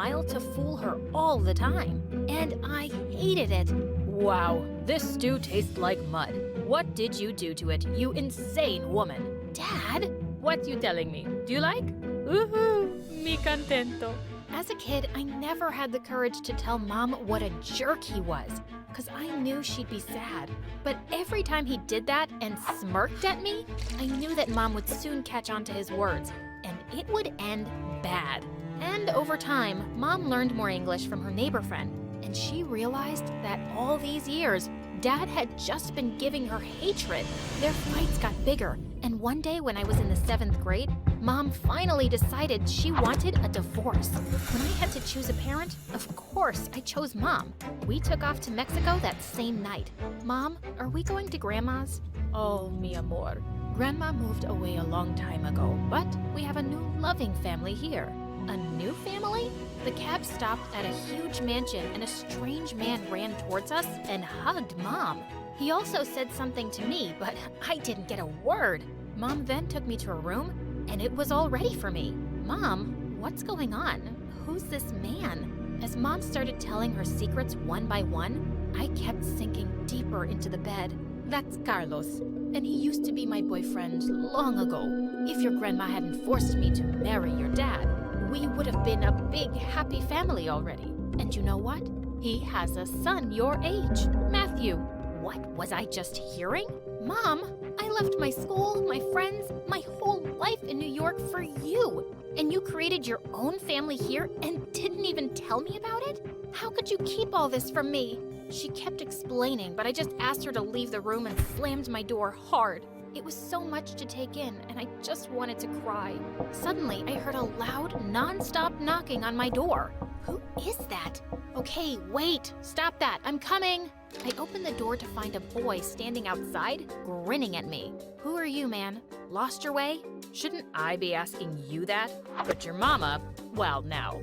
smile to fool her all the time. And I hated it. Wow, this stew tastes like mud. What did you do to it, you insane woman? Dad? What you telling me? Do you like? Woohoo! Mi contento. As a kid, I never had the courage to tell Mom what a jerk he was, because I knew she'd be sad. But every time he did that and smirked at me, I knew that Mom would soon catch on to his words, and it would end bad. And over time, Mom learned more English from her neighbor friend, and she realized that all these years, Dad had just been giving her hatred. Their fights got bigger, and one day when I was in the 7th grade, Mom finally decided she wanted a divorce. When I had to choose a parent, of course I chose Mom. We took off to Mexico that same night. Mom, are we going to Grandma's? Oh, mi amor. Grandma moved away a long time ago, but we have a new loving family here. A new family? The cab stopped at a huge mansion and a strange man ran towards us and hugged Mom. He also said something to me, but I didn't get a word. Mom then took me to a room and it was all ready for me. Mom, what's going on? Who's this man? As Mom started telling her secrets one by one, I kept sinking deeper into the bed. That's Carlos, and he used to be my boyfriend long ago. If your grandma hadn't forced me to marry your dad, we would have been a big, happy family already. And you know what? He has a son your age, Matthew. What was I just hearing? Mom, I left my school, my friends, my whole life in New York for you. And you created your own family here and didn't even tell me about it? How could you keep all this from me? She kept explaining, but I just asked her to leave the room and slammed my door hard. It was so much to take in, and I just wanted to cry. Suddenly, I heard a loud, non-stop knocking on my door. Who is that? Okay, wait, stop that, I'm coming. I opened the door to find a boy standing outside, grinning at me. Who are you, man? Lost your way? Shouldn't I be asking you that? But your mama, well, now,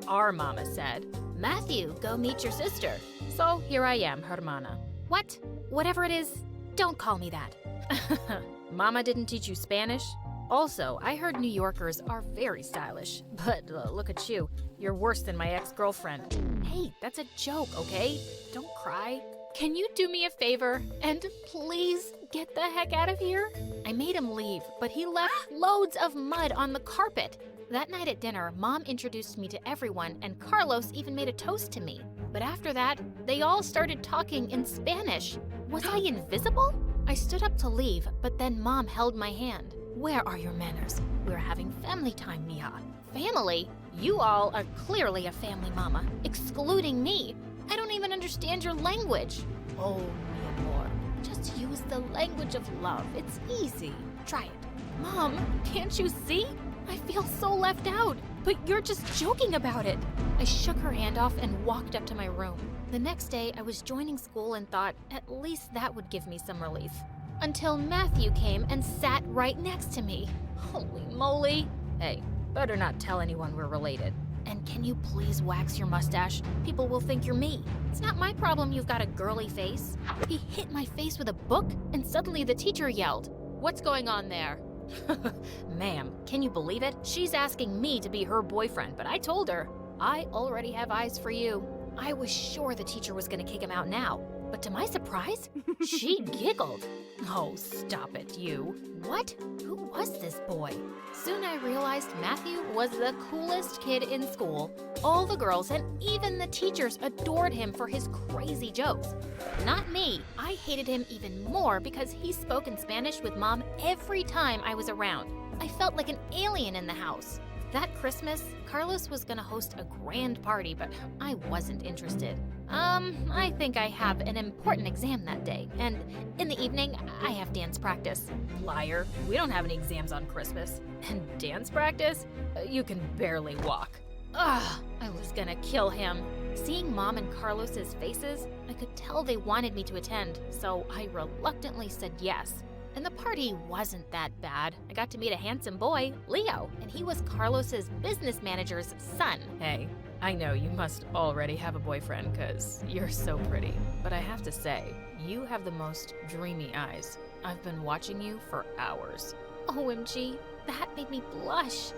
our mama said, Matthew, go meet your sister. So here I am, hermana. What? Whatever it is, don't call me that. Mama didn't teach you Spanish? Also, I heard New Yorkers are very stylish. But look at you. You're worse than my ex-girlfriend. Hey, that's a joke, okay? Don't cry. Can you do me a favor and please get the heck out of here? I made him leave, but he left loads of mud on the carpet. That night at dinner, Mom introduced me to everyone and Carlos even made a toast to me. But after that, they all started talking in Spanish. Was I invisible? I stood up to leave, but then Mom held my hand. Where are your manners? We're having family time, Mia. Family? You all are clearly a family, Mama, excluding me. I don't even understand your language. Oh, mi amor, just use the language of love. It's easy. Try it. Mom, can't you see? I feel so left out, but you're just joking about it. I shook her hand off and walked up to my room. The next day, I was joining school and thought at least that would give me some relief. Until Matthew came and sat right next to me. Holy moly. Hey, better not tell anyone we're related. And can you please wax your mustache? People will think you're me. It's not my problem you've got a girly face. He hit my face with a book and suddenly the teacher yelled, What's going on there? Ma'am, can you believe it? She's asking me to be her boyfriend, but I told her, I already have eyes for you. I was sure the teacher was gonna kick him out now, but to my surprise, she giggled. Oh, stop it, you. What? Who was this boy? Soon I realized Matthew was the coolest kid in school. All the girls and even the teachers adored him for his crazy jokes. Not me. I hated him even more because he spoke in Spanish with Mom every time I was around. I felt like an alien in the house. That Christmas, Carlos was gonna host a grand party, but I wasn't interested. I think I have an important exam that day, and in the evening, I have dance practice. Liar, we don't have any exams on Christmas. And dance practice? You can barely walk. Ugh, I was gonna kill him. Seeing Mom and Carlos's faces, I could tell they wanted me to attend, so I reluctantly said yes. And the party wasn't that bad. I got to meet a handsome boy, Leo, and he was Carlos's business manager's son. Hey, I know you must already have a boyfriend because you're so pretty. But I have to say, you have the most dreamy eyes. I've been watching you for hours. OMG, that made me blush.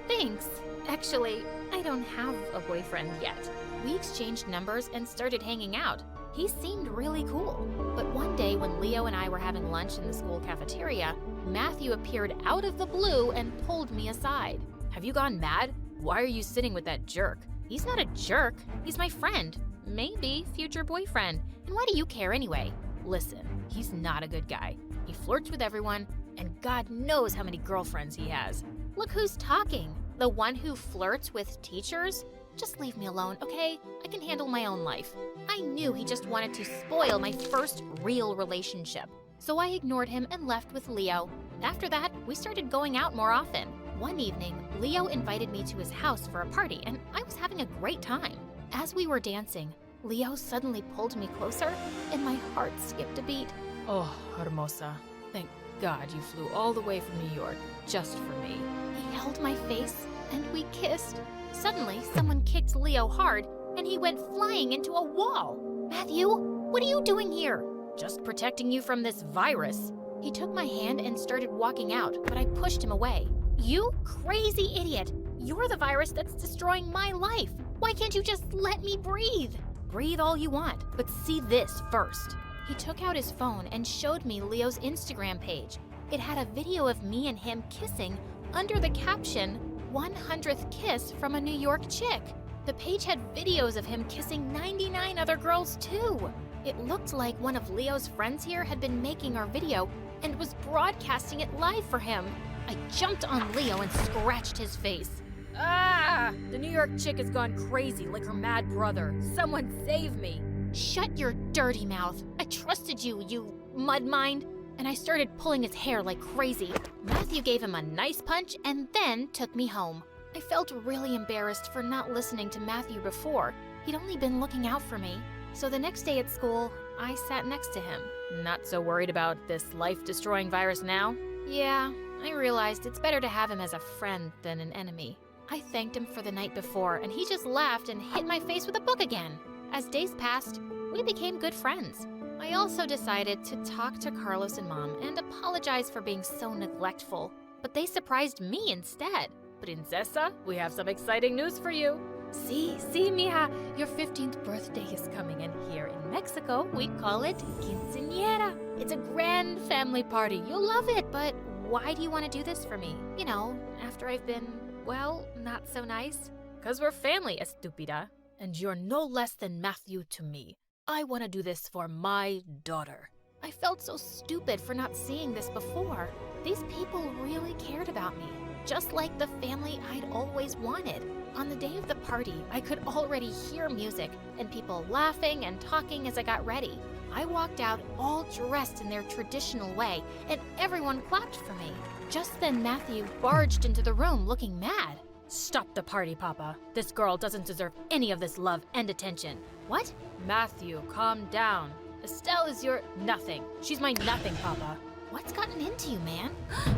Thanks. Actually, I don't have a boyfriend yet. We exchanged numbers and started hanging out. He seemed really cool. But one day when Leo and I were having lunch in the school cafeteria, Matthew appeared out of the blue and pulled me aside. Have you gone mad? Why are you sitting with that jerk? He's not a jerk. He's my friend. Maybe future boyfriend. And why do you care anyway? Listen, he's not a good guy. He flirts with everyone, and God knows how many girlfriends he has. Look who's talking. The one who flirts with teachers? Just leave me alone, okay? I can handle my own life. I knew he just wanted to spoil my first real relationship. So I ignored him and left with Leo. After that, we started going out more often. One evening, Leo invited me to his house for a party, and I was having a great time. As we were dancing, Leo suddenly pulled me closer, and my heart skipped a beat. Oh, Hermosa, thank God you flew all the way from New York just for me. He held my face, and we kissed. Suddenly, someone kicked Leo hard, and he went flying into a wall. Matthew, what are you doing here? Just protecting you from this virus. He took my hand and started walking out, but I pushed him away. You crazy idiot! You're the virus that's destroying my life. Why can't you just let me breathe? Breathe all you want, but see this first. He took out his phone and showed me Leo's Instagram page. It had a video of me and him kissing under the caption, 100th kiss from a New York chick. The page had videos of him kissing 99 other girls too. It looked like one of Leo's friends here had been making our video and was broadcasting it live for him. I jumped on Leo and scratched his face. Ah! The New York chick has gone crazy like her mad brother. Someone save me. Shut your dirty mouth. I trusted you, you mud mind. And I started pulling his hair like crazy. Matthew gave him a nice punch and then took me home. I felt really embarrassed for not listening to Matthew before. He'd only been looking out for me. So the next day at school, I sat next to him. Not so worried about this life-destroying virus now? Yeah, I realized it's better to have him as a friend than an enemy. I thanked him for the night before, and he just laughed and hit my face with a book again. As days passed, we became good friends. I also decided to talk to Carlos and Mom and apologize for being so neglectful, but they surprised me instead. Princesa, we have some exciting news for you. See, mija, your 15th birthday is coming, and here in Mexico, we call it quinceañera. It's a grand family party. You'll love it, but why do you want to do this for me? You know, after I've been, well, not so nice. 'Cause we're family, estúpida. And you're no less than Matthew to me. I want to do this for my daughter. I felt so stupid for not seeing this before. These people really cared about me, just like the family I'd always wanted. On the day of the party, I could already hear music and people laughing and talking as I got ready. I walked out all dressed in their traditional way, and everyone clapped for me. Just then Matthew barged into the room looking mad. Stop the party, Papa. This girl doesn't deserve any of this love and attention. What? Matthew, calm down. Estelle is your nothing. She's my nothing, Papa. What's gotten into you, man?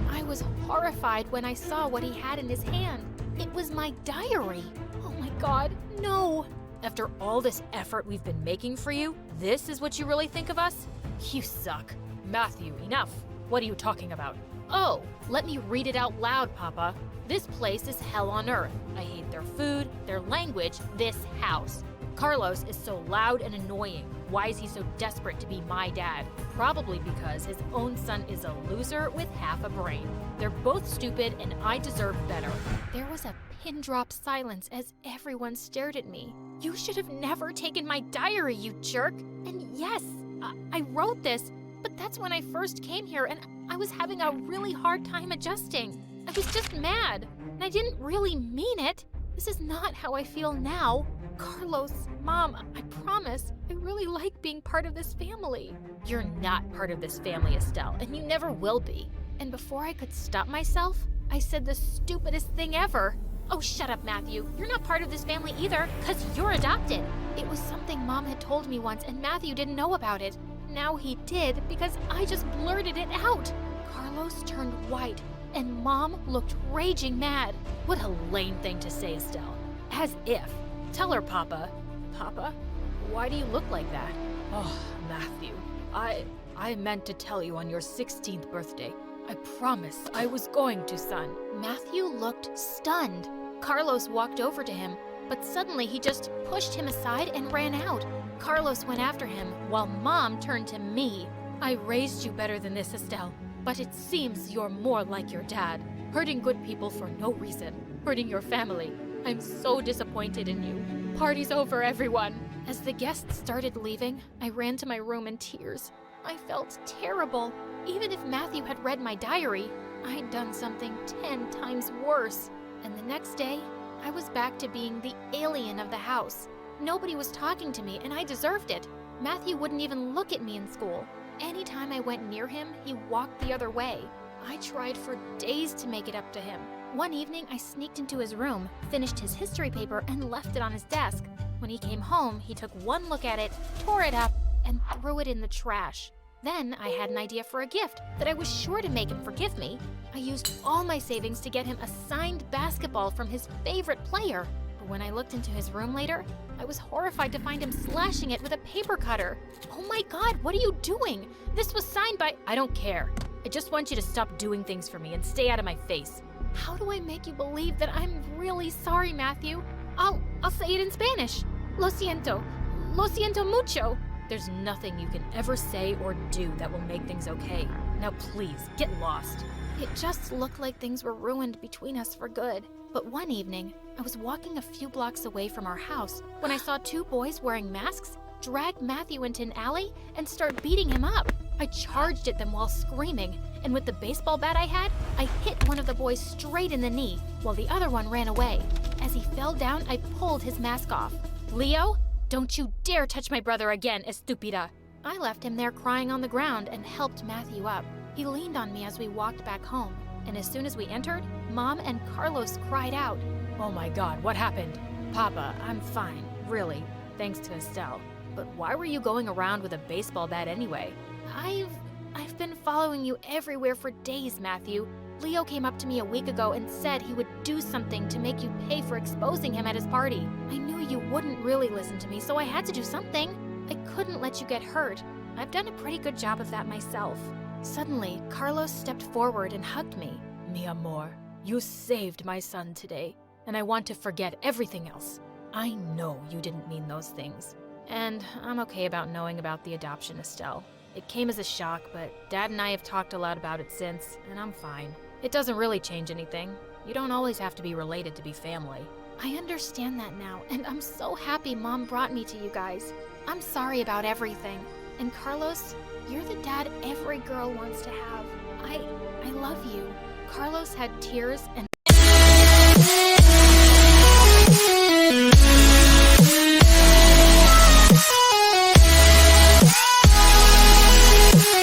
I was horrified when I saw what he had in his hand. It was my diary. Oh my God, no. After all this effort we've been making for you, this is what you really think of us? You suck. Matthew, enough. What are you talking about? Oh, let me read it out loud, Papa. This place is hell on earth. I hate their food, their language, this house. Carlos is so loud and annoying. Why is he so desperate to be my dad? Probably because his own son is a loser with half a brain. They're both stupid and I deserve better. There was a pin-drop silence as everyone stared at me. You should have never taken my diary, you jerk. And yes, I wrote this, but that's when I first came here and I was having a really hard time adjusting. I was just mad, and I didn't really mean it. This is not how I feel now. Carlos, Mom, I promise, I really like being part of this family. You're not part of this family, Estelle, and you never will be. And before I could stop myself, I said the stupidest thing ever. Oh, shut up, Matthew. You're not part of this family either, 'cause you're adopted. It was something Mom had told me once, and Matthew didn't know about it. Now he did, because I just blurted it out. Carlos turned white, and Mom looked raging mad. What a lame thing to say, Estelle. As if. Tell her, Papa. Papa? Why do you look like that? Oh, Matthew. I meant to tell you on your 16th birthday. I promised I was going to, son. Matthew looked stunned. Carlos walked over to him, but suddenly he just pushed him aside and ran out. Carlos went after him, while Mom turned to me. I raised you better than this, Estelle, but it seems you're more like your dad, hurting good people for no reason, hurting your family. I'm so disappointed in you. Party's over, everyone. As the guests started leaving, I ran to my room in tears. I felt terrible. Even if Matthew had read my diary, I'd done something 10 times worse. And the next day, I was back to being the alien of the house. Nobody was talking to me, and I deserved it. Matthew wouldn't even look at me in school. Anytime I went near him, he walked the other way. I tried for days to make it up to him. One evening, I sneaked into his room, finished his history paper, and left it on his desk. When he came home, he took one look at it, tore it up, and threw it in the trash. Then I had an idea for a gift that I was sure to make him forgive me. I used all my savings to get him a signed basketball from his favorite player. But when I looked into his room later, I was horrified to find him slashing it with a paper cutter. Oh my God, what are you doing? This was signed by— I don't care. I just want you to stop doing things for me and stay out of my face. How do I make you believe that I'm really sorry, Matthew? I'll say it in Spanish. Lo siento mucho. There's nothing you can ever say or do that will make things okay. Now please, get lost. It just looked like things were ruined between us for good. But one evening, I was walking a few blocks away from our house when I saw two boys wearing masks drag Matthew into an alley and start beating him up. I charged at them while screaming, and with the baseball bat I had, I hit one of the boys straight in the knee, while the other one ran away. As he fell down, I pulled his mask off. Leo, don't you dare touch my brother again, estúpida. I left him there crying on the ground and helped Matthew up. He leaned on me as we walked back home, and as soon as we entered, Mom and Carlos cried out. Oh my God, what happened? Papa, I'm fine, really, thanks to Estelle. But why were you going around with a baseball bat anyway? I've been following you everywhere for days, Matthew. Leo came up to me a week ago and said he would do something to make you pay for exposing him at his party. I knew you wouldn't really listen to me, so I had to do something. I couldn't let you get hurt. I've done a pretty good job of that myself. Suddenly, Carlos stepped forward and hugged me. Mi amor, you saved my son today, and I want to forget everything else. I know you didn't mean those things. And I'm okay about knowing about the adoption, Estelle. It came as a shock, but Dad and I have talked a lot about it since, and I'm fine. It doesn't really change anything. You don't always have to be related to be family. I understand that now, and I'm so happy Mom brought me to you guys. I'm sorry about everything. And Carlos, you're the dad every girl wants to have. I love you. Carlos had tears and